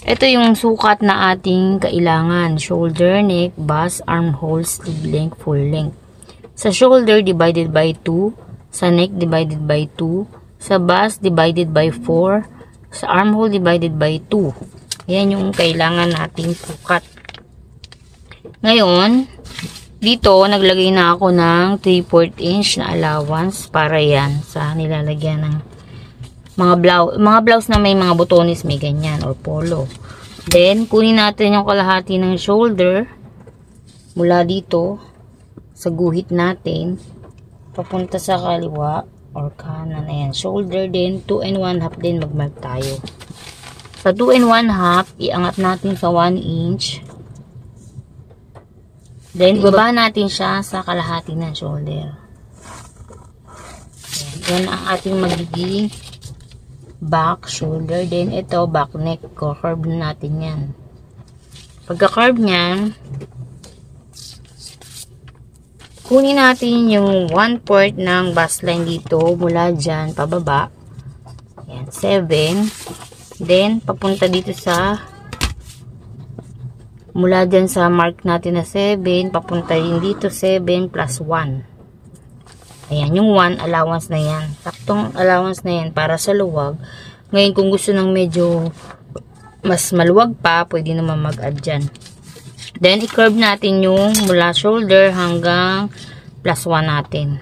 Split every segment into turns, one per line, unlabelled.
Ito yung sukat na ating kailangan. Shoulder, neck, bust, armhole, sleeve length, full length. Sa shoulder, divided by 2. Sa neck, divided by 2. Sa bust, divided by 4. Sa armhole, divided by 2. Yan yung kailangan nating sukat. Ngayon, dito, naglagay na ako ng 3/4 inch na allowance para yan sa nilalagyan ng mga blouse na may mga butones, may ganyan, or polo. Then, kunin natin yung kalahati ng shoulder mula dito sa guhit natin papunta sa kaliwa or kanan. Ayan, shoulder din, 2 1/2 din magmark tayo. Sa 2 1/2, iangat natin sa 1 inch. Then, ibaba natin siya sa kalahati ng shoulder. Ayan, yan ang ating magiging back shoulder. Then, ito, back neck. Curve natin yan. Pagka-curve niyan, kunin natin yung 1/4 ng bust line dito, mula dyan, pababa. Ayan, 7. Then, papunta dito sa, mula dyan sa mark natin na 7, papunta din dito 7 plus 1. Ayan, yung 1 allowance na yan. Taktong allowance na yan para sa luwag. Ngayon, kung gusto ng medyo mas maluwag pa, pwede naman mag-add dyan. Then, i-curve natin yung mula shoulder hanggang plus 1 natin.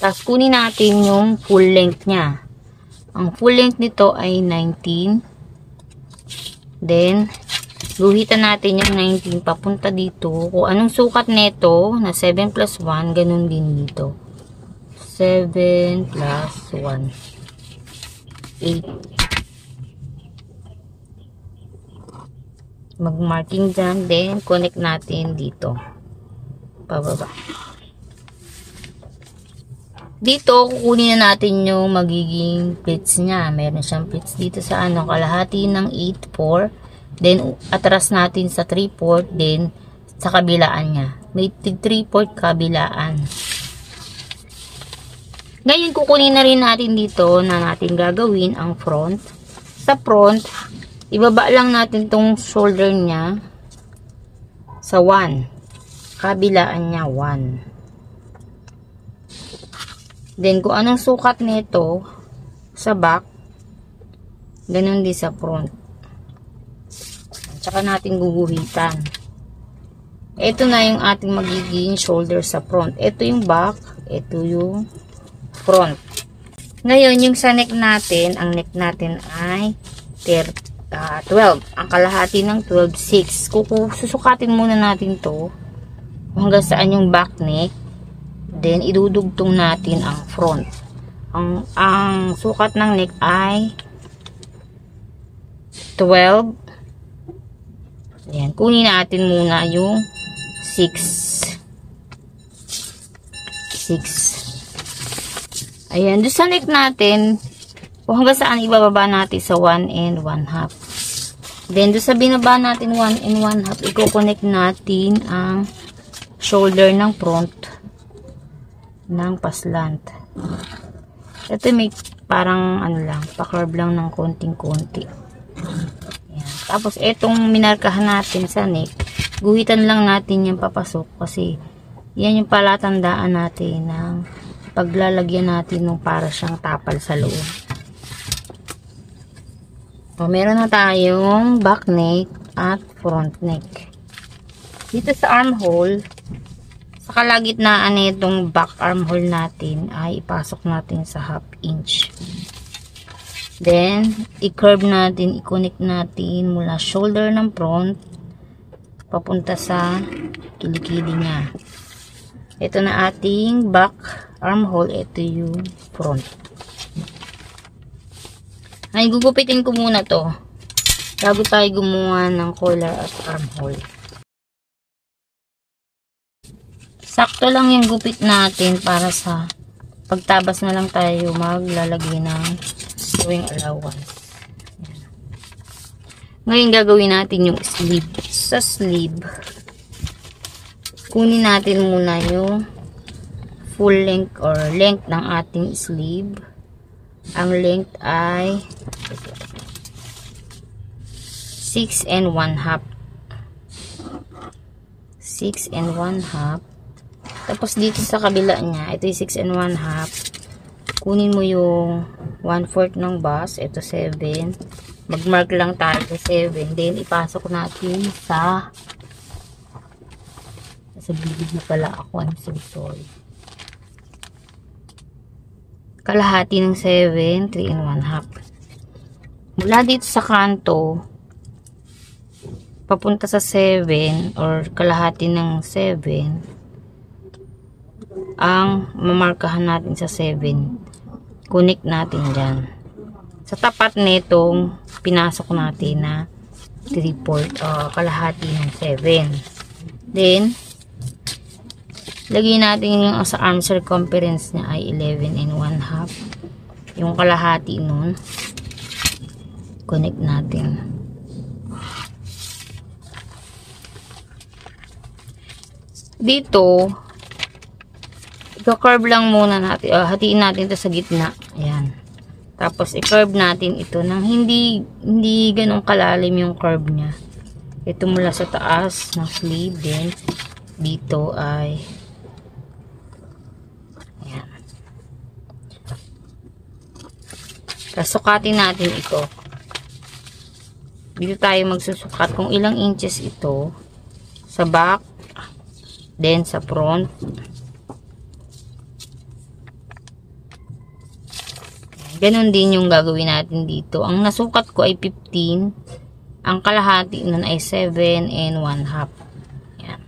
Tapos, kunin natin yung full length niya. Ang full length nito ay 19. Then, guhitan natin yung 19 papunta dito. Kung anong sukat nito na 7 plus 1, ganun din dito. 7 plus 1. 8. Mag-marking dyan. Then, connect natin dito. Pababa. Dito, kukunin na natin yung magiging pleats niya. Meron siyang pleats dito sa kalahati ng 8/4. Then, atras natin sa 3/4. Then, sa kabilaan niya. May 3/4 kabilaan. Ngayon, kukunin na rin natin dito na natin gagawin ang front. Sa front, ibaba lang natin tong shoulder niya sa 1. Kabilaan niya 1. Then, kung anong sukat nito sa back, ganun din sa front. Tsaka natin guguhitan. Ito na yung ating magiging shoulder sa front. Ito yung back, ito yung front. Ngayon, yung sa neck natin, ang neck natin ay 12. Ang kalahati ng 12, 6. Susukatin muna natin to hanggang saan yung back neck. Then, idudugtong natin ang front. Ang sukat ng neck ay 12. Ayan, kunin natin muna yung 6. Ayan, doon sa neck natin, kung hanggang saan ibababa natin sa 1 1/2. Then, doon sa binaba natin 1 1/2, i-connect natin ang shoulder ng front ng paslant. Ito may parang pa-curve lang ng konting-konti. Ayan. Tapos, etong minarkahan natin sa neck, guhitan lang natin yung papasok kasi yan yung palatandaan natin ng paglalagyan natin ng para siyang tapal sa loob. So, meron na tayong back neck at front neck. Dito sa armhole, sa kalagitnaan nitong back armhole natin ay ipasok natin sa 1/2 inch. Then, i-curve natin, i-connect natin mula shoulder ng front papunta sa kilikili niya. Ito na ating back armhole, ito yung front. Ay, gugupitin ko muna to bago tayo gumawa ng collar at armhole. Sakto lang yung gupit natin para sa pagtabas na lang tayo maglalagay ng sewing allowance. Ngayon gagawin natin yung sleeve. Sa sleeve, kunin natin muna yung full length or length ng ating sleeve. Ang length ay 6 and 1/2. 6 and 1/2. Tapos dito sa kabila niya, ito yung 6 and 1/2. Kunin mo yung 1/4 ng bus. Ito 7. Mag-mark lang tayo sa 7. Then ipasok natin sa bibig na pala ako. I'm so sorry. Kalahati ng 7, 3 and 1/2. Mula dito sa kanto, papunta sa 7 or kalahati ng 7, ang mamarkahan natin sa 7. Connect natin dyan. Sa tapat nitong pinasok natin na 3/4 kalahati ng 7. Then, lagyan natin yung sa arm circumference niya ay 11 and 1/2. Yung kalahati nun, connect natin. Dito, i-curve lang muna natin. Hatiin natin ito sa gitna. Ayan. Tapos, i-curve natin ito nang hindi ganun kalalim yung curve niya. Ito mula sa taas ng sleeve. Then, dito ay ayan. Sukatin natin ito. Dito tayo magsusukat kung ilang inches ito sa back, then sa front. Ganon din yung gagawin natin dito. Ang nasukat ko ay 15. Ang kalahati nun ay 7 and 1/2. Yan.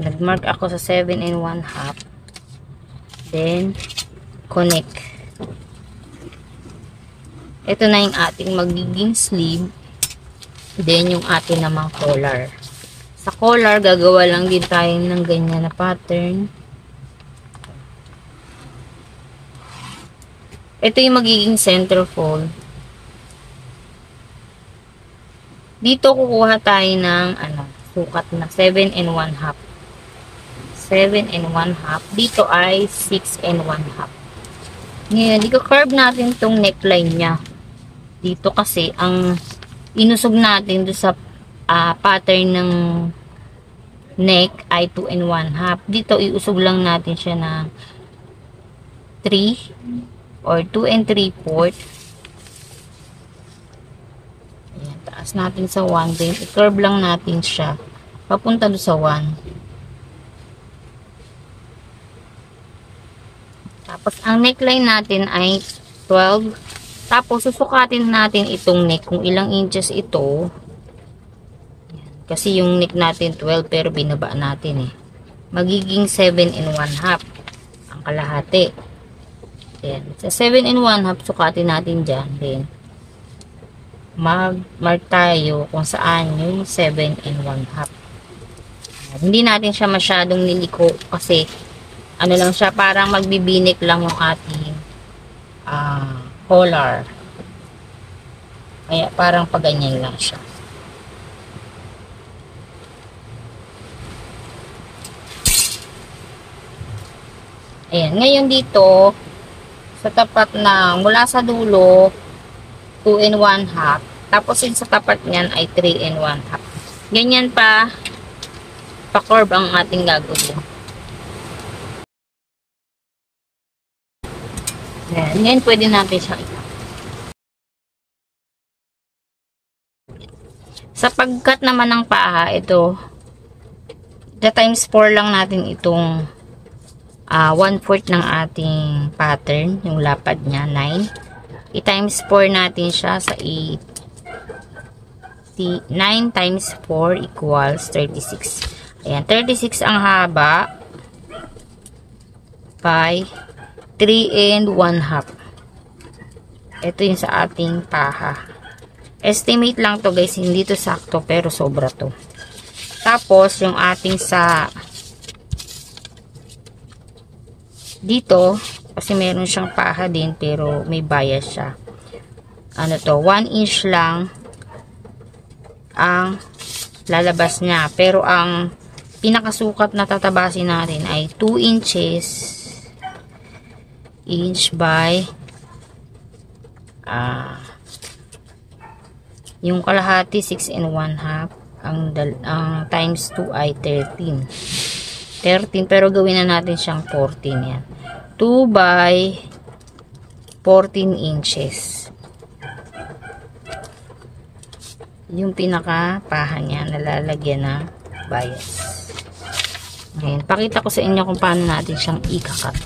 Nag-mark ako sa 7 and 1/2. Then, connect. Ito na yung ating magiging sleeve. Then, yung ating namang collar. Sa collar, gagawa lang din tayo ng ganyan na pattern. Ito yung magiging centerfold. Dito kukuha tayo ng sukat na 7 and 1/2. 7 and 1/2. Dito ay 6 and 1/2. Ngayon, i-curve natin tong neckline niya. Dito kasi ang inusog natin do sa pattern ng neck ay 2 and 1/2. Dito iusog lang natin siya na 3 or 2 and 3/4. Ayan, taas natin sa 1. Then, i-curve lang natin siya papunta do sa 1. Tapos, ang neckline natin ay 12. Tapos, susukatin natin itong neck kung ilang inches ito. Ayan, kasi yung neck natin 12 pero binaba natin eh. Magiging 7 and 1/2 ang kalahati. Ayan. Sa 7 and 1/2, sukatin natin dyan. Then, mag-mark tayo kung saan yung 7 and 1/2. Hindi natin siya masyadong niliko kasi ano lang siya, parang magbibinik lang yung ating collar. Kaya parang paganyan lang siya. Ayan. Ngayon dito, sa tapat na mula sa dulo 2 and 1/2, tapos yung sa tapat niyan ay 3 and 1/2. Ganyan pa-curve ang ating gagawin. Ngayon pwede natin siyang ikat. Sa pagkat naman ng paa, ito the times 4 lang natin itong 1/4 ng ating pattern, yung lapad niya, 9. I-times 4 natin siya sa 8. 9 times 4 equals 36. Ayan, 36 ang haba by 3 and 1/2. Ito yung sa ating paha. Estimate lang to guys, hindi to sakto pero sobra to. Tapos, yung ating sa dito, kasi meron siyang paha din, pero may bias siya. Ano to, 1 inch lang ang lalabas niya. Pero ang pinakasukat na tatabasin natin ay 2 inches inch by yung kalahati 6 1/2, ang times 2 ay 13 pero gawin na natin siyang 14 yan. 2 by 14 inches yung pinakapahan niya nalalagyan ng bias. Ngayon, pakita ko sa inyo kung paano natin siyang ikakat.